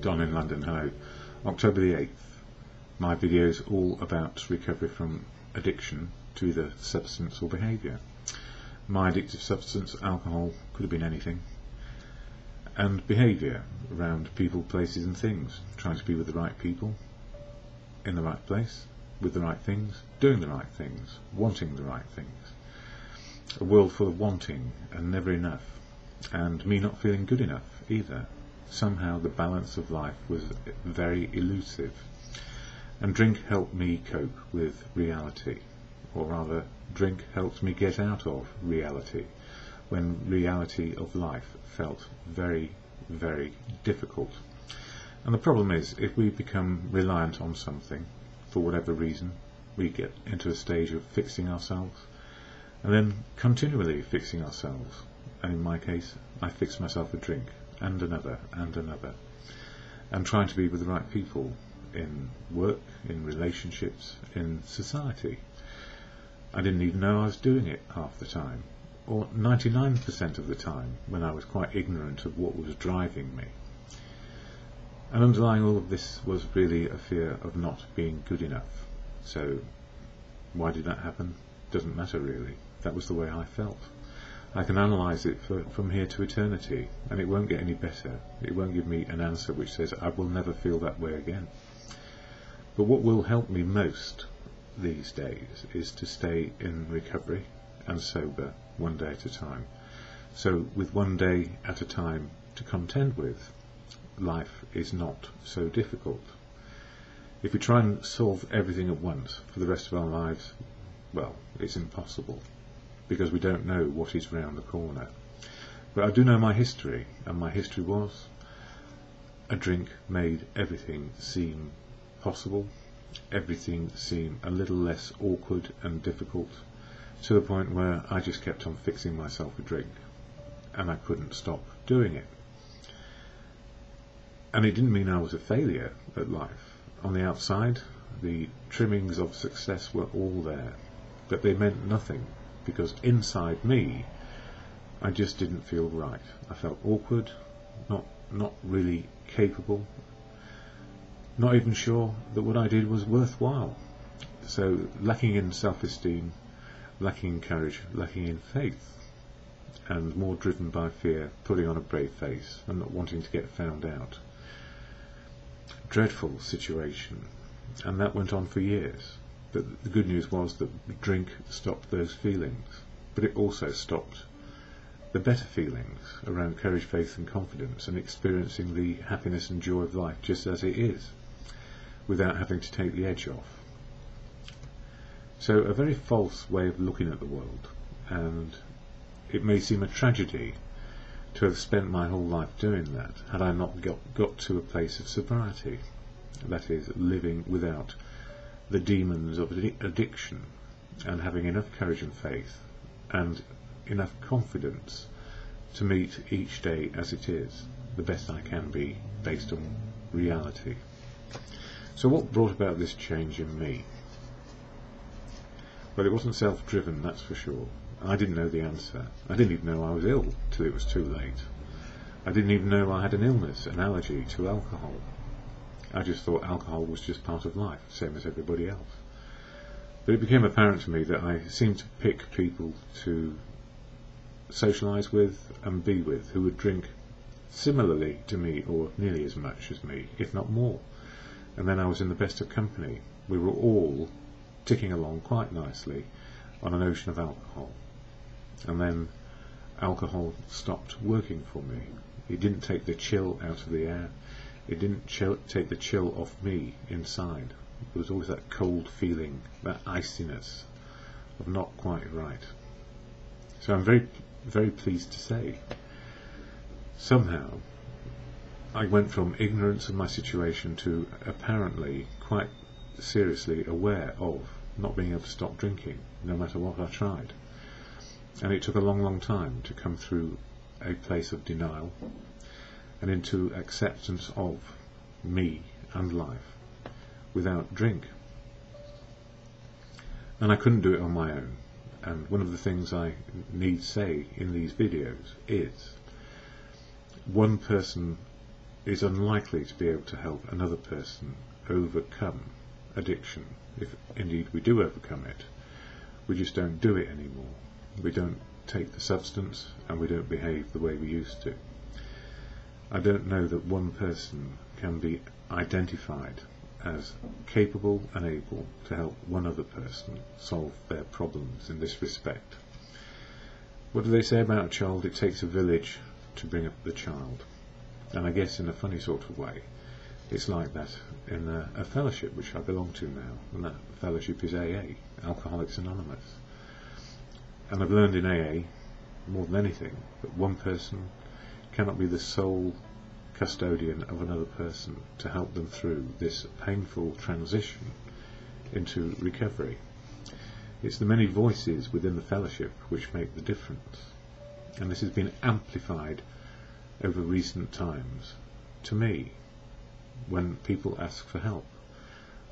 Don in London. Hello. October the 8th. My video is all about recovery from addiction to either substance or behaviour. My addictive substance, alcohol, could have been anything. And behaviour around people, places and things. Trying to be with the right people, in the right place, with the right things, doing the right things, wanting the right things. A world full of wanting and never enough, and me not feeling good enough either. Somehow the balance of life was very elusive, and drink helped me cope with reality, or rather drink helped me get out of reality when reality of life felt very, very difficult. And the problem is, if we become reliant on something for whatever reason, we get into a stage of fixing ourselves and then continually fixing ourselves. And in my case, I fixed myself with drink, and another, and trying to be with the right people in work, in relationships, in society. I didn't even know I was doing it half the time, or 99% of the time, when I was quite ignorant of what was driving me. And underlying all of this was really a fear of not being good enough. So why did that happen? Doesn't matter really. That was the way I felt. I can analyse it from here to eternity, and it won't get any better. It won't give me an answer which says I will never feel that way again. But what will help me most these days is to stay in recovery and sober one day at a time. So with one day at a time to contend with, life is not so difficult. If we try and solve everything at once for the rest of our lives, well, it's impossible, because we don't know what is round the corner. But I do know my history, and my history was a drink made everything seem possible, everything seem a little less awkward and difficult, to the point where I just kept on fixing myself with drink, and I couldn't stop doing it. And it didn't mean I was a failure at life. On the outside, the trimmings of success were all there, but they meant nothing, because inside me, I just didn't feel right. I felt awkward, not really capable, not even sure that what I did was worthwhile. So lacking in self-esteem, lacking in courage, lacking in faith, and more driven by fear, putting on a brave face and not wanting to get found out. Dreadful situation, and that went on for years. But the good news was that drink stopped those feelings, but it also stopped the better feelings around courage, faith and confidence, and experiencing the happiness and joy of life just as it is, without having to take the edge off. So a very false way of looking at the world, and it may seem a tragedy to have spent my whole life doing that, had I not got to a place of sobriety, that is, living without the demons of addiction, and having enough courage and faith and enough confidence to meet each day as it is, the best I can be based on reality. So what brought about this change in me? Well, it wasn't self-driven, that's for sure. I didn't know the answer. I didn't even know I was ill till it was too late. I didn't even know I had an illness, an allergy to alcohol. I just thought alcohol was just part of life, same as everybody else. But it became apparent to me that I seemed to pick people to socialise with and be with who would drink similarly to me, or nearly as much as me, if not more. And then I was in the best of company. We were all ticking along quite nicely on an ocean of alcohol. And then alcohol stopped working for me. It didn't take the chill out of the air. It didn't take the chill off me inside. There was always that cold feeling, that iciness of not quite right. So I'm very, very pleased to say, somehow I went from ignorance of my situation to apparently quite seriously aware of not being able to stop drinking, no matter what I tried. And it took a long, long time to come through a place of denial and into acceptance of me and life without drink. And I couldn't do it on my own. And one of the things I need say in these videos is, one person is unlikely to be able to help another person overcome addiction. If indeed we do overcome it, we just don't do it anymore. We don't take the substance and we don't behave the way we used to. I don't know that one person can be identified as capable and able to help one other person solve their problems in this respect. What do they say about a child? It takes a village to bring up the child. And I guess in a funny sort of way, it's like that in a fellowship which I belong to now, and that fellowship is AA, Alcoholics Anonymous. And I've learned in AA, more than anything, that one person cannot be the sole custodian of another person to help them through this painful transition into recovery. It's the many voices within the fellowship which make the difference, and this has been amplified over recent times to me when people ask for help.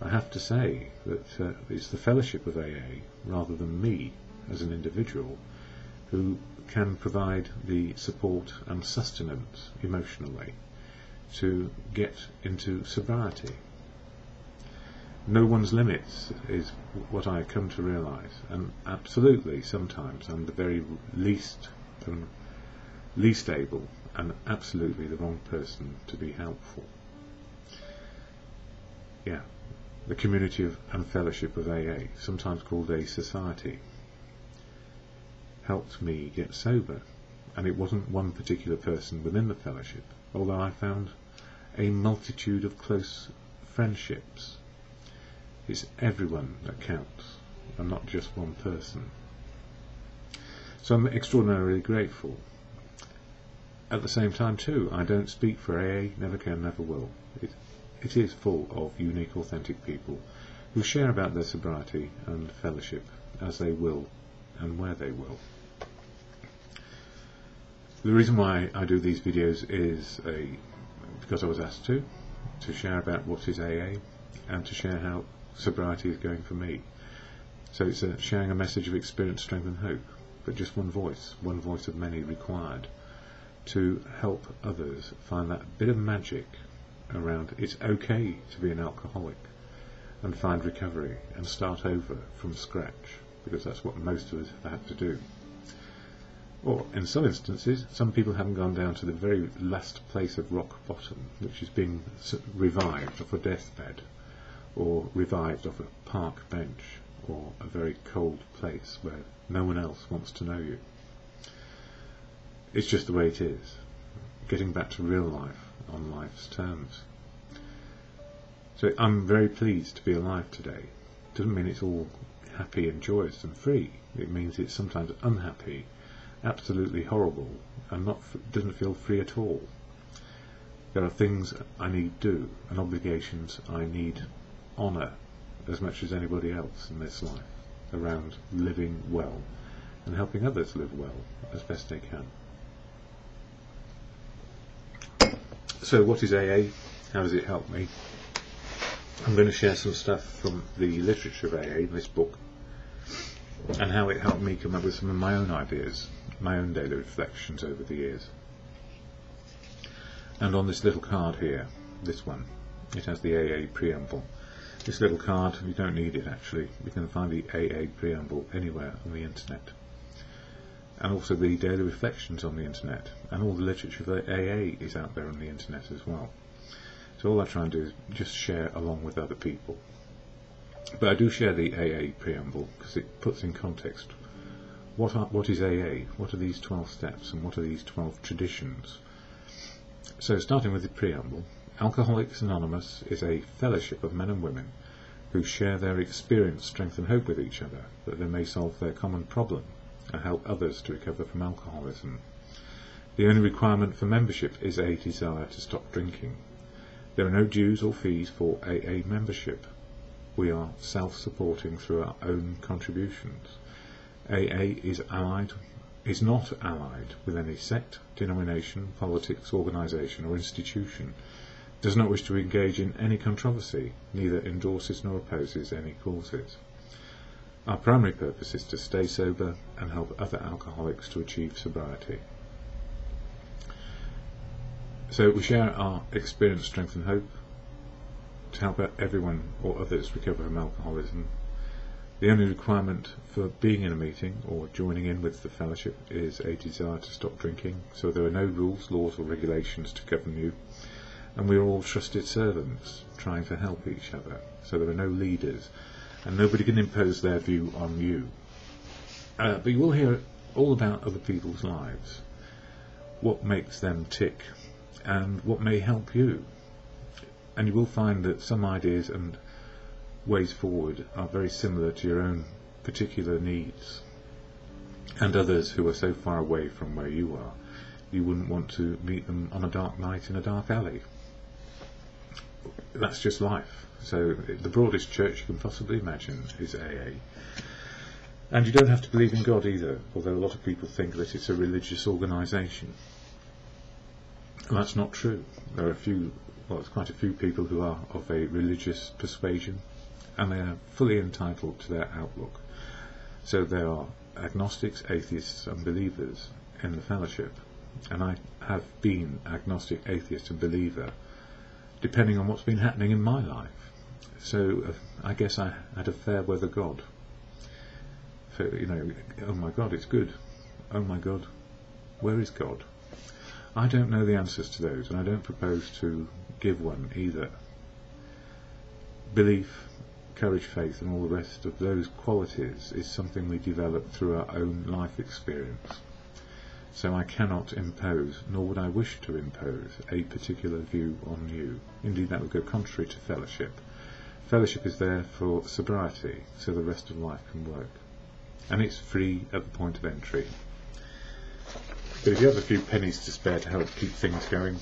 I have to say that it's the fellowship of AA rather than me as an individual who can provide the support and sustenance emotionally to get into sobriety. No one's limits is what I come to realise, and absolutely sometimes I'm the very least able and absolutely the wrong person to be helpful. Yeah, the community of and fellowship of AA, sometimes called a society, helped me get sober, and it wasn't one particular person within the fellowship, although I found a multitude of close friendships. It's everyone that counts, and not just one person. So I'm extraordinarily grateful. At the same time too, I don't speak for AA, never can, never will. It is full of unique, authentic people who share about their sobriety and fellowship as they will and where they will. The reason why I do these videos is because I was asked to share about what is AA and to share how sobriety is going for me. So it's sharing a message of experience, strength and hope, but just one voice of many required to help others find that bit of magic around it's okay to be an alcoholic and find recovery and start over from scratch, because that's what most of us have had to do. Or in some instances, some people haven't gone down to the very last place of rock bottom, which is being revived off a deathbed, or revived off a park bench, or a very cold place where no one else wants to know you. It's just the way it is, getting back to real life on life's terms. So I'm very pleased to be alive today. Doesn't mean it's all happy and joyous and free. It means it's sometimes unhappy, absolutely horrible, and doesn't feel free at all. There are things I need do and obligations I need honour as much as anybody else in this life around living well and helping others live well as best they can. So what is AA? How does it help me? I'm going to share some stuff from the literature of AA, this book, and how it helped me come up with some of my own ideas, my own daily reflections over the years. And on this little card here, this one, it has the AA preamble. This little card, you don't need it actually, you can find the AA preamble anywhere on the internet. And also the daily reflections on the internet, and all the literature for AA is out there on the internet as well. So all I try and do is just share along with other people. But I do share the AA preamble because it puts in context what is AA, what are these 12 steps, and what are these 12 traditions. So starting with the preamble, Alcoholics Anonymous is a fellowship of men and women who share their experience, strength and hope with each other, that they may solve their common problem and help others to recover from alcoholism. The only requirement for membership is a desire to stop drinking. There are no dues or fees for AA membership. We are self-supporting through our own contributions. AA is not allied with any sect, denomination, politics, organisation or institution, does not wish to engage in any controversy, neither endorses nor opposes any causes. Our primary purpose is to stay sober and help other alcoholics to achieve sobriety. So we share our experience, strength and hope to help everyone or others recover from alcoholism. The only requirement for being in a meeting or joining in with the fellowship is a desire to stop drinking, so there are no rules, laws or regulations to govern you, and we are all trusted servants trying to help each other, so there are no leaders and nobody can impose their view on you. But you will hear all about other people's lives, what makes them tick and what may help you, and you will find that some ideas and ways forward are very similar to your own particular needs, and others who are so far away from where you are you wouldn't want to meet them on a dark night in a dark alley. That's just life. So the broadest church you can possibly imagine is AA. And you don't have to believe in God either, although a lot of people think that it's a religious organisation. And that's not true. There are there's quite a few people who are of a religious persuasion, and they are fully entitled to their outlook. So there are agnostics, atheists and believers in the fellowship, and I have been agnostic, atheist and believer depending on what's been happening in my life. So I guess I had a fair weather God. So, oh my God, it's good. Oh my God, where is God? I don't know the answers to those, and I don't propose to give one either. Belief, courage, faith and all the rest of those qualities is something we develop through our own life experience. So I cannot impose, nor would I wish to impose, a particular view on you. Indeed, that would go contrary to fellowship. Fellowship is there for sobriety, so the rest of life can work. And it's free at the point of entry. But if you have a few pennies to spare to help keep things going,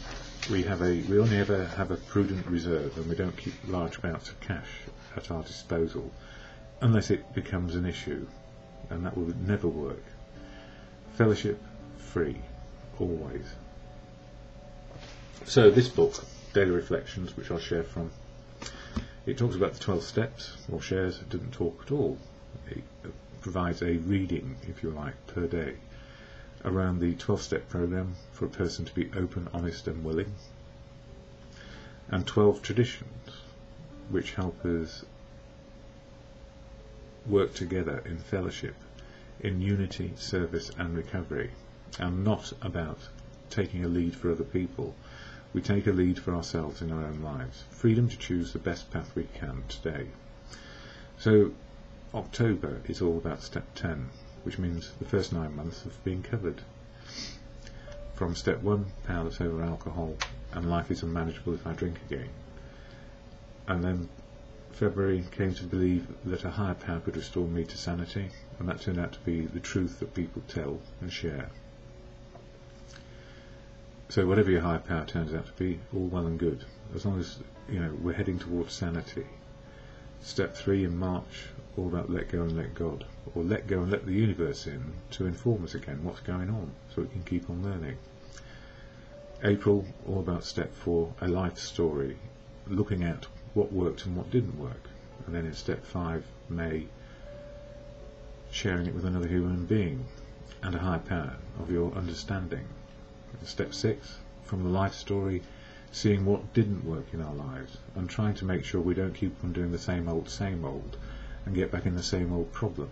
we only ever have a prudent reserve, and we don't keep large amounts of cash at our disposal unless it becomes an issue, and that will never work. Fellowship, free, always. So this book, Daily Reflections, which I'll share from, it talks about the 12 steps, or shares, it didn't talk at all. It provides a reading, if you like, per day around the 12-step program for a person to be open, honest and willing, and 12 traditions which help us work together in fellowship, in unity, service and recovery, and not about taking a lead for other people. We take a lead for ourselves in our own lives. Freedom to choose the best path we can today. So October is all about step 10, which means the first 9 months have been covered. From step 1, powerless over alcohol, and life is unmanageable if I drink again. And then February came to believe that a higher power could restore me to sanity, and that turned out to be the truth that people tell and share. So whatever your higher power turns out to be, all well and good, as long as we're heading towards sanity. Step 3 in March, all about let go and let God, or let go and let the universe in to inform us again what's going on, so we can keep on learning. April, all about step 4, a life story, looking at what worked and what didn't work. And then in step 5, May, sharing it with another human being and a higher power of your understanding. Step 6, from the life story, seeing what didn't work in our lives and trying to make sure we don't keep on doing the same old and get back in the same old problem.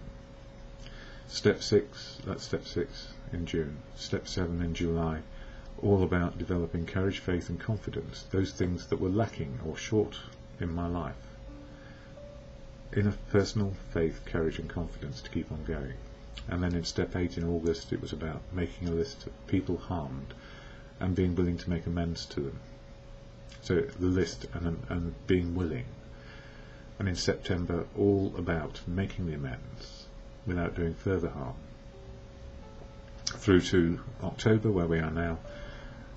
Step 6, that's step 6 in June. Step 7 in July, all about developing courage, faith and confidence, those things that were lacking or short in my life. Enough personal faith, courage and confidence to keep on going. And then in step 8 in August, it was about making a list of people harmed and being willing to make amends to them. So the list and being willing. And in September, all about making the amends without doing further harm. Through to October, where we are now,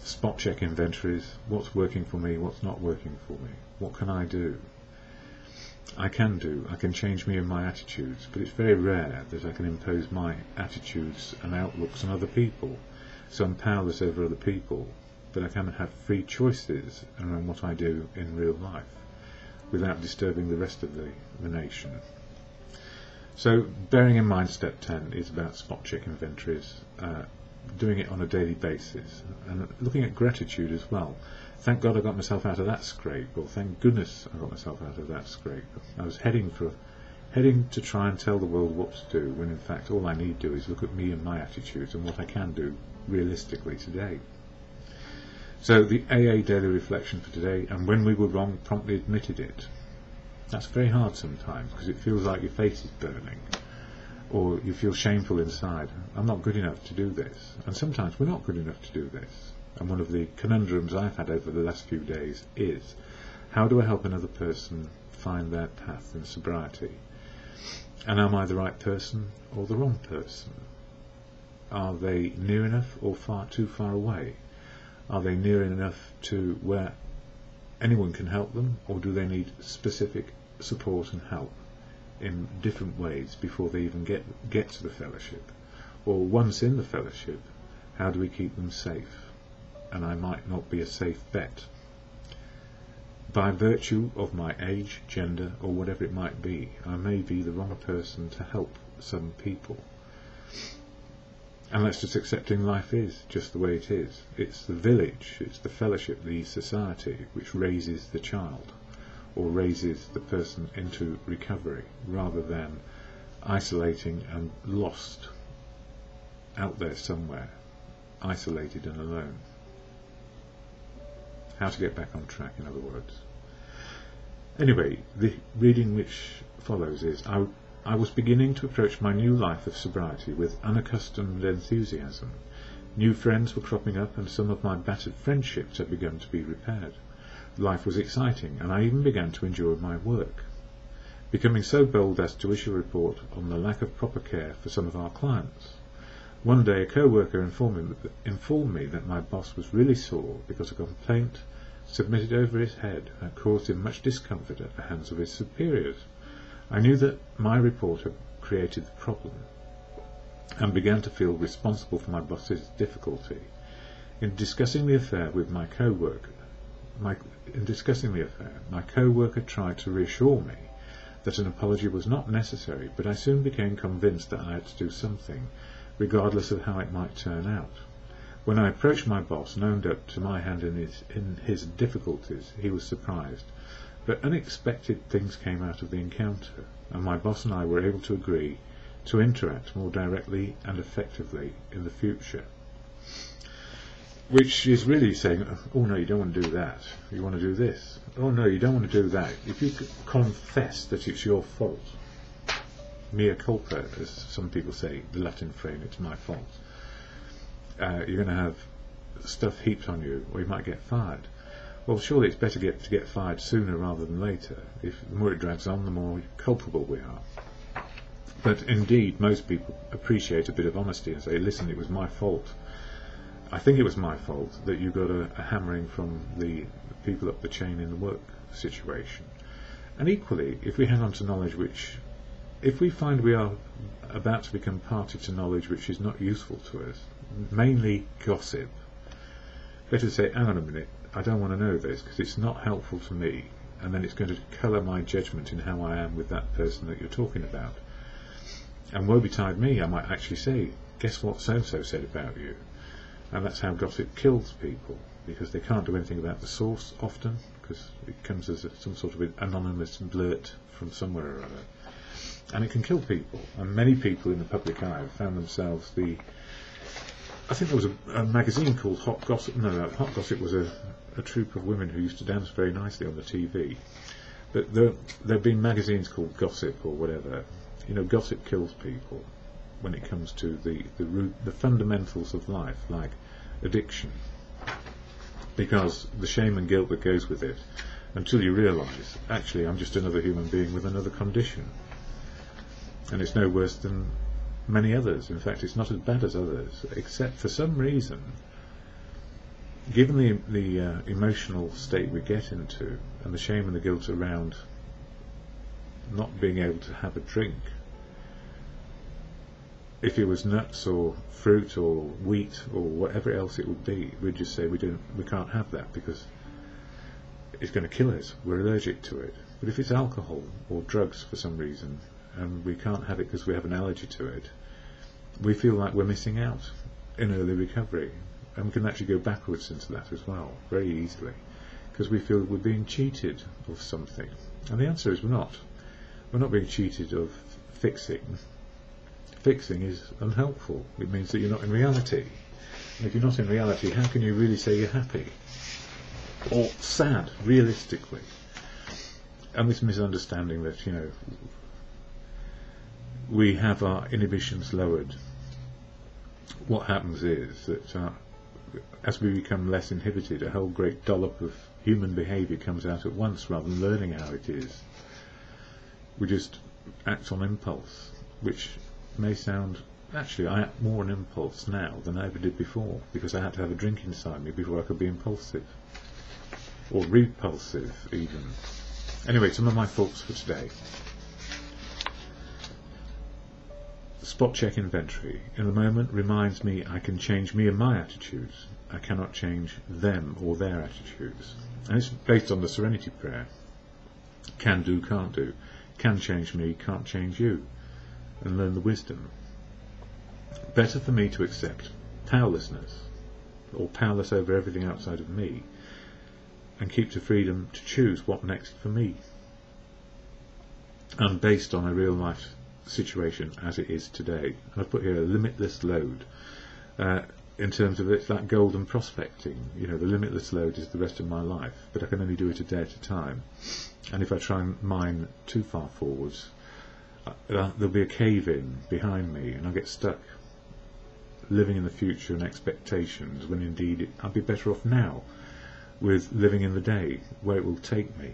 spot check inventories, what's working for me, what's not working for me, what can I do? I can change me and my attitudes, but it's very rare that I can impose my attitudes and outlooks on other people. So I'm powerless over other people, but I can have free choices around what I do in real life without disturbing the rest of the nation. So bearing in mind step 10 is about spot check inventories, doing it on a daily basis, and looking at gratitude as well. Thank God I got myself out of that scrape, or thank goodness I got myself out of that scrape. I was heading to try and tell the world what to do, when in fact all I need to do is look at me and my attitudes and what I can do realistically today. So the AA daily reflection for today: and when we were wrong, promptly admitted it. That's very hard sometimes, because it feels like your face is burning, or you feel shameful inside. I'm not good enough to do this. And sometimes we're not good enough to do this. And one of the conundrums I've had over the last few days is, how do I help another person find their path in sobriety? And am I the right person or the wrong person? Are they near enough or too far away? Are they near enough to where anyone can help them, or do they need specific support and help in different ways before they even get to the fellowship? Or once in the fellowship, how do we keep them safe? And I might not be a safe bet. By virtue of my age, gender, or whatever it might be, I may be the wrong person to help some people. And that's just accepting life is just the way it is. It's the village, it's the fellowship, the society, which raises the child, or raises the person into recovery, rather than isolating and lost out there somewhere, isolated and alone. How to get back on track, in other words. Anyway, the reading which follows is, I was beginning to approach my new life of sobriety with unaccustomed enthusiasm. New friends were cropping up, and some of my battered friendships had begun to be repaired. Life was exciting, and I even began to enjoy my work, becoming so bold as to issue a report on the lack of proper care for some of our clients. One day a co-worker informed me that my boss was really sore because a complaint submitted over his head had caused him much discomfort at the hands of his superiors. I knew that my report had created the problem, and began to feel responsible for my boss's difficulty. In discussing the affair with my co-worker, my co-worker tried to reassure me that an apology was not necessary, but I soon became convinced that I had to do something, regardless of how it might turn out. When I approached my boss and owned up to my hand in his difficulties, he was surprised. But unexpected things came out of the encounter, and my boss and I were able to agree to interact more directly and effectively in the future. Which is really saying, oh no, you don't want to do that, you want to do this. Oh no, you don't want to do that. If you confess that it's your fault, mea culpa, as some people say, the Latin phrase, it's my fault, you're going to have stuff heaped on you, or you might get fired. Well, surely it's better to get fired sooner rather than later. The more it drags on, the more culpable we are. But indeed, most people appreciate a bit of honesty and say, listen, it was my fault. I think it was my fault that you got a hammering from the people up the chain in the work situation. And equally, if we hang on to knowledge if we find we are about to become party to knowledge which is not useful to us, mainly gossip, better say, hang on a minute, I don't want to know this because it's not helpful to me, and then it's going to colour my judgment in how I am with that person that you're talking about. And woe betide me, I might actually say, guess what so-and-so said about you? And that's how gossip kills people, because they can't do anything about the source often, because it comes as some sort of anonymous blurt from somewhere or other. And it can kill people, and many people in the public eye have found themselves I think there was a magazine called Hot Gossip. No, Hot Gossip was a troupe of women who used to dance very nicely on the TV. But there have been magazines called Gossip or whatever. You know, gossip kills people when it comes to the fundamentals of life, like addiction, because the shame and guilt that goes with it, until you realise, actually, I'm just another human being with another condition, and it's no worse than many others. In fact, it's not as bad as others, except for some reason, given the emotional state we get into, and the shame and the guilt around not being able to have a drink. If it was nuts or fruit or wheat or whatever else it would be, we'd just say we can't have that because it's going to kill us, we're allergic to it. But if it's alcohol or drugs for some reason, and we can't have it because we have an allergy to it, we feel like we're missing out. in early recovery, and we can actually go backwards into that as well, very easily, because we feel we're being cheated of something. And the answer is we're not. We're not being cheated of fixing. Fixing is unhelpful. It means that you're not in reality. And if you're not in reality, how can you really say you're happy? Or sad, realistically? And this misunderstanding that, we have our inhibitions lowered. What happens is that as we become less inhibited, a whole great dollop of human behaviour comes out at once rather than learning how it is. We just act on impulse, which may sound... Actually, I act more on impulse now than I ever did before, because I had to have a drink inside me before I could be impulsive. Or repulsive, even. Anyway, some of my thoughts for today. Spot check inventory. In the moment reminds me I can change me and my attitudes. I cannot change them or their attitudes. And it's based on the serenity prayer. Can do, can't do. Can change me, can't change you. And learn the wisdom. Better for me to accept powerlessness, or powerless over everything outside of me, and keep the freedom to choose what next for me. And based on a real life situation as it is today. And I've put here a limitless load. In terms of it's that golden prospecting, the limitless load is the rest of my life, but I can only do it a day at a time. And if I try and mine too far forwards, there'll be a cave-in behind me, and I'll get stuck living in the future and expectations, when indeed I'd be better off now with living in the day, where it will take me.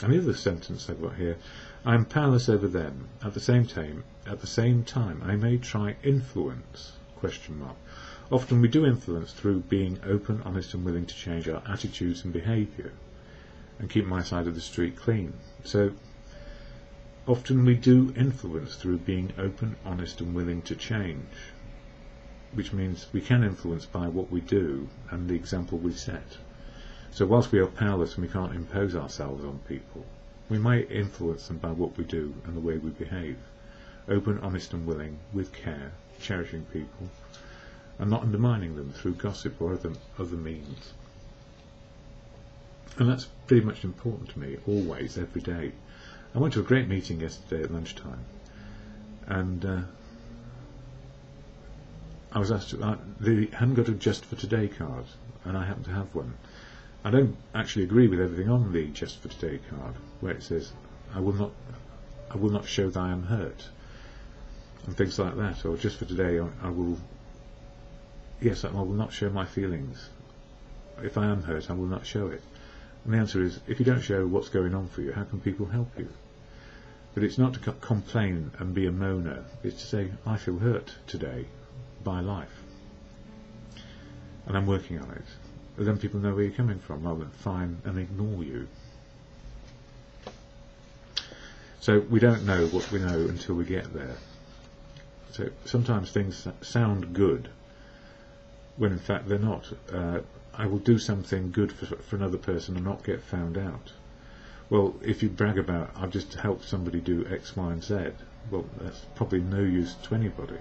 And the other sentence I've got here, I am powerless over them. At the same time, I may try influence, ? Often we do influence through being open, honest and willing to change our attitudes and behaviour, and keep my side of the street clean. So, often we do influence through being open, honest and willing to change, which means we can influence by what we do and the example we set. So whilst we are powerless and we can't impose ourselves on people, we may influence them by what we do and the way we behave. Open, honest and willing, with care, cherishing people, and not undermining them through gossip or other means. And that's pretty much important to me, always, every day. I went to a great meeting yesterday at lunchtime, and I was asked they hadn't got a Just for Today card, and I happen to have one. I don't actually agree with everything on the Just for Today card, where it says, I will not show that I am hurt, and things like that, or just for today I will not show my feelings. If I am hurt, I will not show it. And the answer is, if you don't show what's going on for you, how can people help you? But it's not to complain and be a moaner, it's to say, I feel hurt today by life, and I'm working on it. But then people know where you're coming from, rather than fine and ignore you. So we don't know what we know until we get there. So sometimes things sound good, when in fact they're not. I will do something good for another person and not get found out. Well, if you brag about, I've just helped somebody do X, Y and Z, well, that's probably no use to anybody.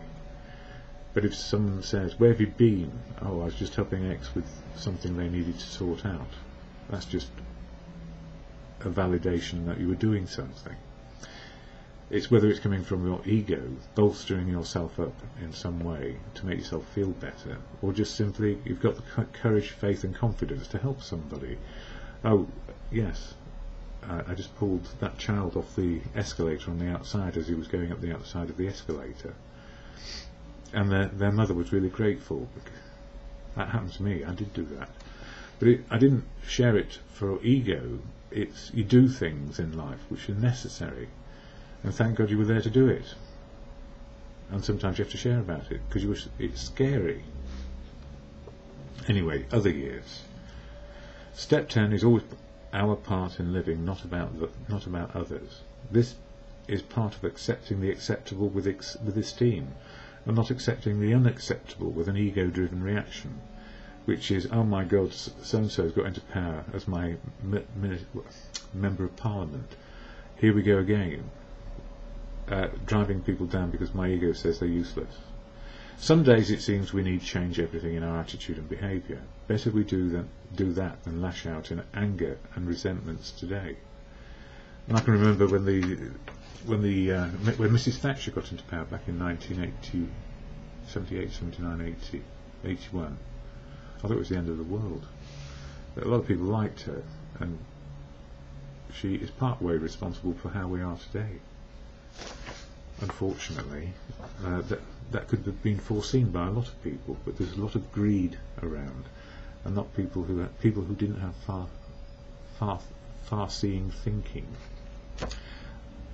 But if someone says, where have you been? Oh, I was just helping X with something they needed to sort out. That's just a validation that you were doing something. It's whether it's coming from your ego, bolstering yourself up in some way to make yourself feel better, or just simply you've got the courage, faith and confidence to help somebody. Oh, yes, I just pulled that child off the escalator on the outside as he was going up the outside of the escalator. And their mother was really grateful. That happened to me, I did do that. But I didn't share it for ego. You do things in life which are necessary. And thank God you were there to do it. And sometimes you have to share about it, because it's scary. Anyway, other years. Step 10 is always our part in living, not about others. This is part of accepting the acceptable with esteem, and not accepting the unacceptable with an ego-driven reaction, which is, oh my God, so-and-so's got into power as my member of parliament. Here we go again. Driving people down because my ego says they're useless. Some days it seems we need to change everything in our attitude and behaviour. Better we do that than lash out in anger and resentments today. And I can remember when Mrs. Thatcher got into power back in 1980, 78, 79, 80, 81. I thought it was the end of the world. But a lot of people liked her, and she is part way responsible for how we are today. Unfortunately, that could have been foreseen by a lot of people, but there's a lot of greed around, and not people who didn't have far-seeing thinking.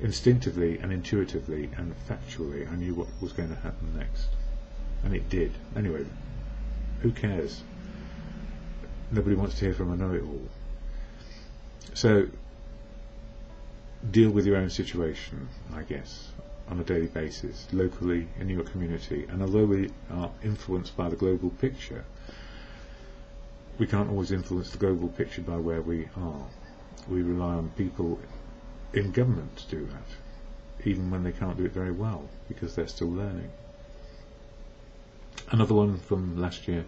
Instinctively and intuitively and factually, I knew what was going to happen next, and it did. Anyway, who cares? Nobody wants to hear from a know-it-all. So, deal with your own situation, I guess, on a daily basis, locally, in your community. And although we are influenced by the global picture, we can't always influence the global picture by where we are. We rely on people in government to do that, even when they can't do it very well, because they're still learning. Another one from last year: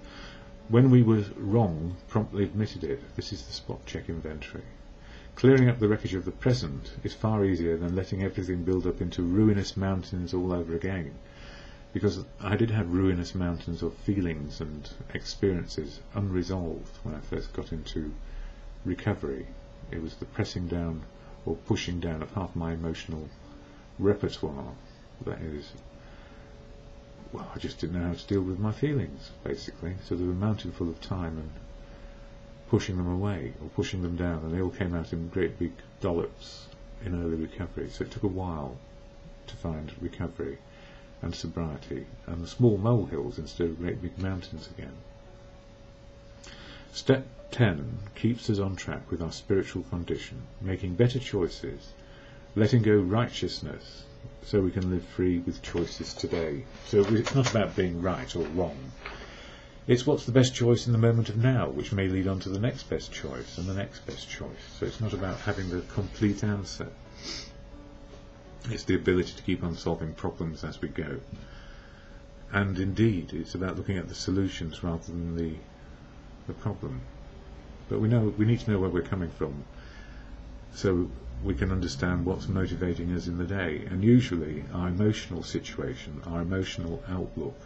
when we were wrong, promptly admitted it. This is the spot check inventory. Clearing up the wreckage of the present is far easier than letting everything build up into ruinous mountains all over again, because I did have ruinous mountains of feelings and experiences unresolved when I first got into recovery. It was the pressing down or pushing down of half my emotional repertoire. That is, well, I just didn't know how to deal with my feelings, basically. So there was a mountain full of time and pushing them away or pushing them down, and they all came out in great big dollops in early recovery. So it took a while to find recovery and sobriety and the small molehills instead of great big mountains again. Step 10 keeps us on track with our spiritual condition, making better choices, letting go righteousness, so we can live free with choices today. So it's not about being right or wrong. It's what's the best choice in the moment of now, which may lead on to the next best choice and the next best choice. So it's not about having the complete answer. It's the ability to keep on solving problems as we go. And indeed, it's about looking at the solutions rather than the problem. But we need to know where we're coming from, so we can understand what's motivating us in the day. And usually our emotional situation, our emotional outlook,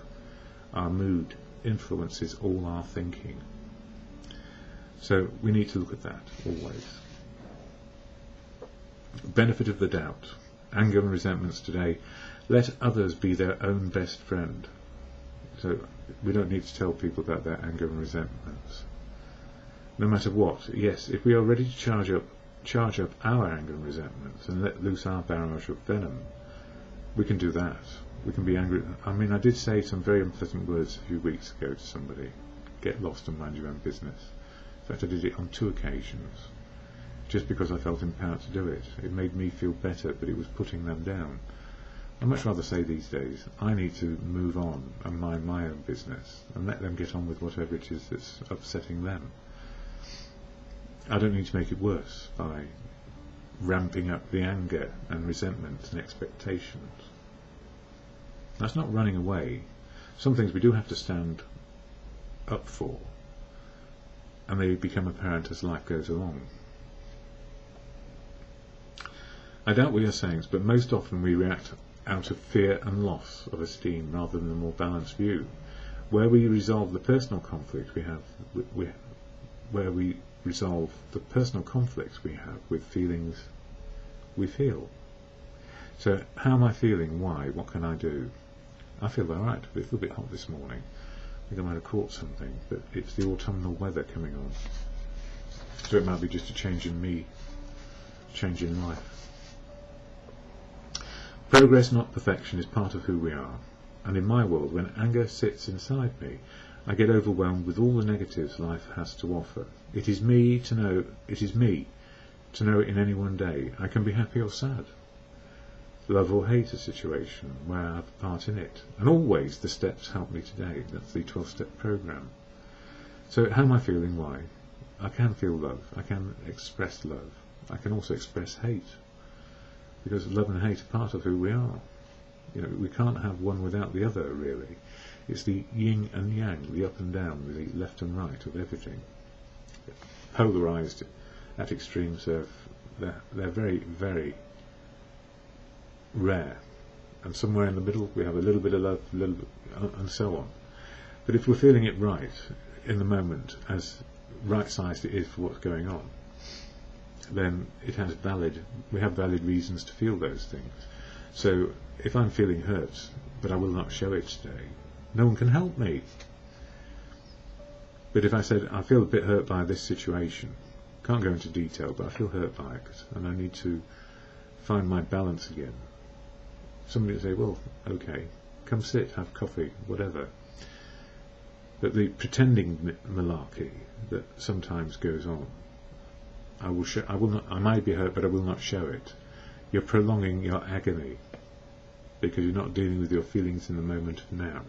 our mood influences all our thinking. So we need to look at that always. Benefit of the doubt. Anger and resentments today. Let others be their own best friend. So we don't need to tell people about their anger and resentments. No matter what. Yes, if we are ready to charge up our anger and resentments and let loose our barrage of venom, we can do that. We can be angry. I mean, I did say some very unpleasant words a few weeks ago to somebody. Get lost and mind your own business. In fact, I did it on 2 occasions, just because I felt empowered to do it. It made me feel better, but it was putting them down. I'd much rather say these days, I need to move on and mind my own business and let them get on with whatever it is that's upsetting them. I don't need to make it worse by ramping up the anger and resentment and expectations. That's not running away. Some things we do have to stand up for, and they become apparent as life goes along. I doubt we are saints, but most often we react out of fear and loss of esteem rather than a more balanced view, where we resolve the personal conflict we have with feelings we feel. So how am I feeling? Why? What can I do? I feel alright, but it's a little bit hot this morning. I think I might have caught something, but it's the autumnal weather coming on. So it might be just a change in me, change in life. Progress, not perfection, is part of who we are. And in my world, when anger sits inside me, I get overwhelmed with all the negatives life has to offer. It is me to know in any one day I can be happy or sad, love or hate a situation where I have a part in it. And always the steps help me today. That's the 12-step program. So how am I feeling? Why? I can feel love. I can express love. I can also express hate, because love and hate are part of who we are. We can't have one without the other, really. It's the yin and yang, the up and down, the left and right of everything. Polarized at extremes, they're very, very rare. And somewhere in the middle we have a little bit of love, a little bit, and so on. But if we're feeling it right in the moment, as right-sized it is for what's going on, then we have valid reasons to feel those things. So if I'm feeling hurt, but I will not show it today, no one can help me. But if I said, I feel a bit hurt by this situation, can't go into detail, but I feel hurt by it, and I need to find my balance again, somebody would say, well, okay, come sit, have coffee, whatever. But the pretending malarkey that sometimes goes on, I might be hurt, but I will not show it. You're prolonging your agony because you're not dealing with your feelings in the moment of now.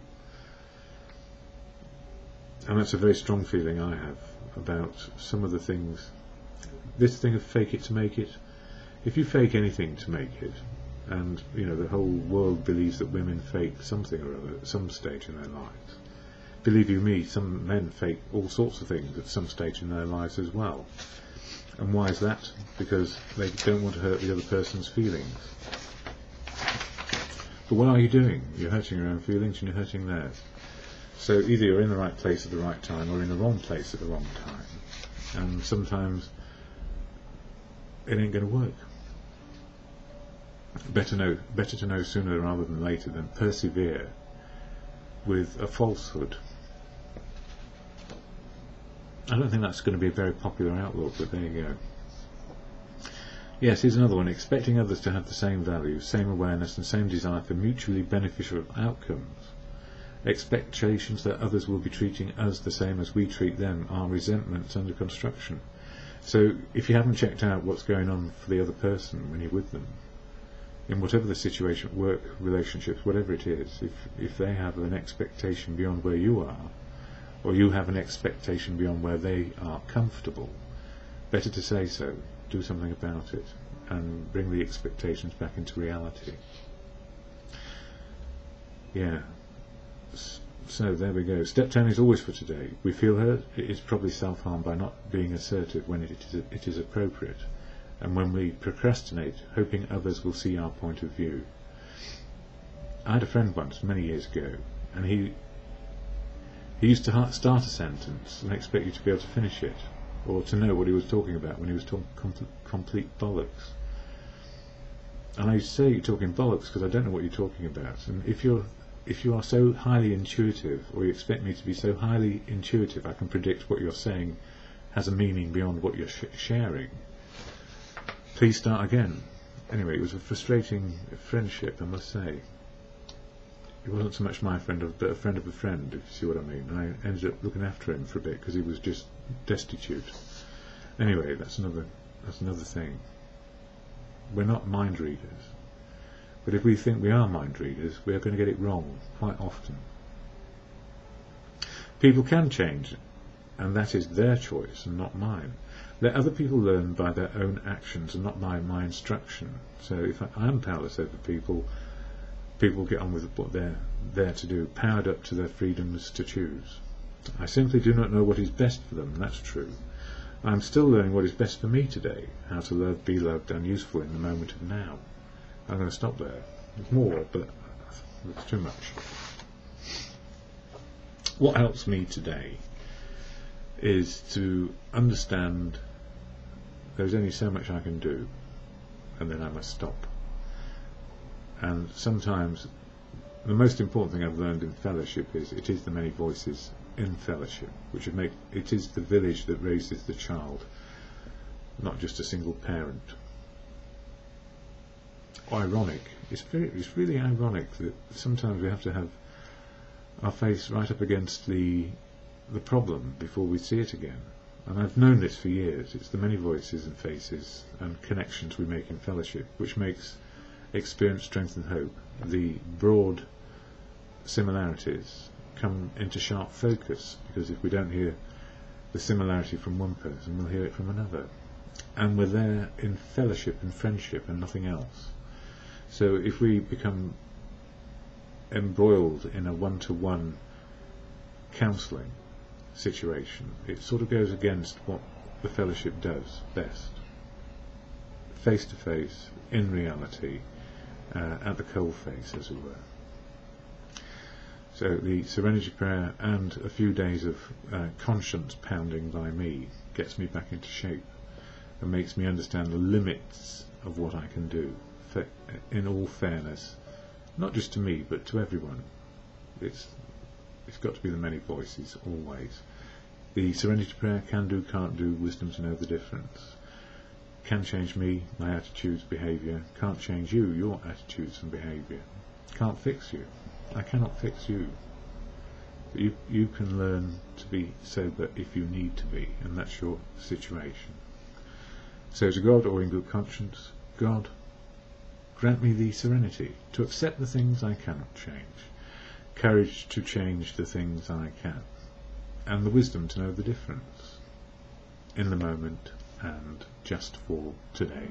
And that's a very strong feeling I have about some of the things. This thing of fake it to make it. If you fake anything to make it, and the whole world believes that women fake something or other at some stage in their lives. Believe you me, some men fake all sorts of things at some stage in their lives as well. And why is that? Because they don't want to hurt the other person's feelings. But what are you doing? You're hurting your own feelings and you're hurting theirs. So either you're in the right place at the right time or in the wrong place at the wrong time. And sometimes it ain't going to work. Better to know sooner rather than later than persevere with a falsehood. I don't think that's going to be a very popular outlook, but there you go. Yes, here's another one. Expecting others to have the same values, same awareness and same desire for mutually beneficial outcomes. Expectations that others will be treating us the same as we treat them are resentments under construction. So if you haven't checked out what's going on for the other person when you're with them, in whatever the situation, work, relationships, whatever it is, if they have an expectation beyond where you are, or you have an expectation beyond where they are comfortable, better to say so, do something about it, and bring the expectations back into reality. Yeah. So there we go. Step 10 is always for today. We feel hurt. It is probably self-harm by not being assertive when it is appropriate, and when we procrastinate, hoping others will see our point of view. I had a friend once, many years ago, and he used to start a sentence and expect you to be able to finish it, or to know what he was talking about when he was talking complete bollocks. And I used to say, you're talking bollocks because I don't know what you're talking about. And if you are so highly intuitive, or you expect me to be so highly intuitive, I can predict what you're saying has a meaning beyond what you're sharing, please start again. Anyway, it was a frustrating friendship, I must say. He wasn't so much my friend, but a friend of a friend, if you see what I mean. I ended up looking after him for a bit because he was just destitute. Anyway, that's another thing. We're not mind readers, but if we think we are mind readers, we are going to get it wrong quite often. People can change, and that is their choice and not mine. Let other people learn by their own actions and not by my instruction. So if I am powerless over people, people get on with what they're there to do, powered up to their freedoms to choose. I simply do not know what is best for them, that's true. I am still learning what is best for me today, how to love, be loved and useful in the moment of now. I'm going to stop there. There's more, but it's too much. What helps me today is to understand there's only so much I can do, and then I must stop. And sometimes the most important thing I've learned in fellowship is it is the many voices in fellowship, which it is the village that raises the child, not just a single parent. Ironic. It's really ironic that sometimes we have to have our face right up against the problem before we see it again. And I've known this for years. It's the many voices and faces and connections we make in fellowship which makes experience, strength and hope. The broad similarities come into sharp focus, because if we don't hear the similarity from one person, we'll hear it from another. And we're there in fellowship and friendship and nothing else. So if we become embroiled in a one-to-one counselling situation, it sort of goes against what the fellowship does best. Face to face, in reality, at the coalface, as it were. So the serenity prayer and a few days of conscience pounding by me gets me back into shape and makes me understand the limits of what I can do, in all fairness, not just to me but to everyone. It's got to be the many voices always. The serenity prayer can do, can't do, wisdom to know the difference. Can change me, my attitudes, behaviour. Can't change you, your attitudes and behaviour. Can't fix you. I cannot fix you. But you can learn to be sober if you need to be, and that's your situation. So to God, or in good conscience, God, grant me the serenity to accept the things I cannot change, courage to change the things I can, and the wisdom to know the difference in the moment and just for today.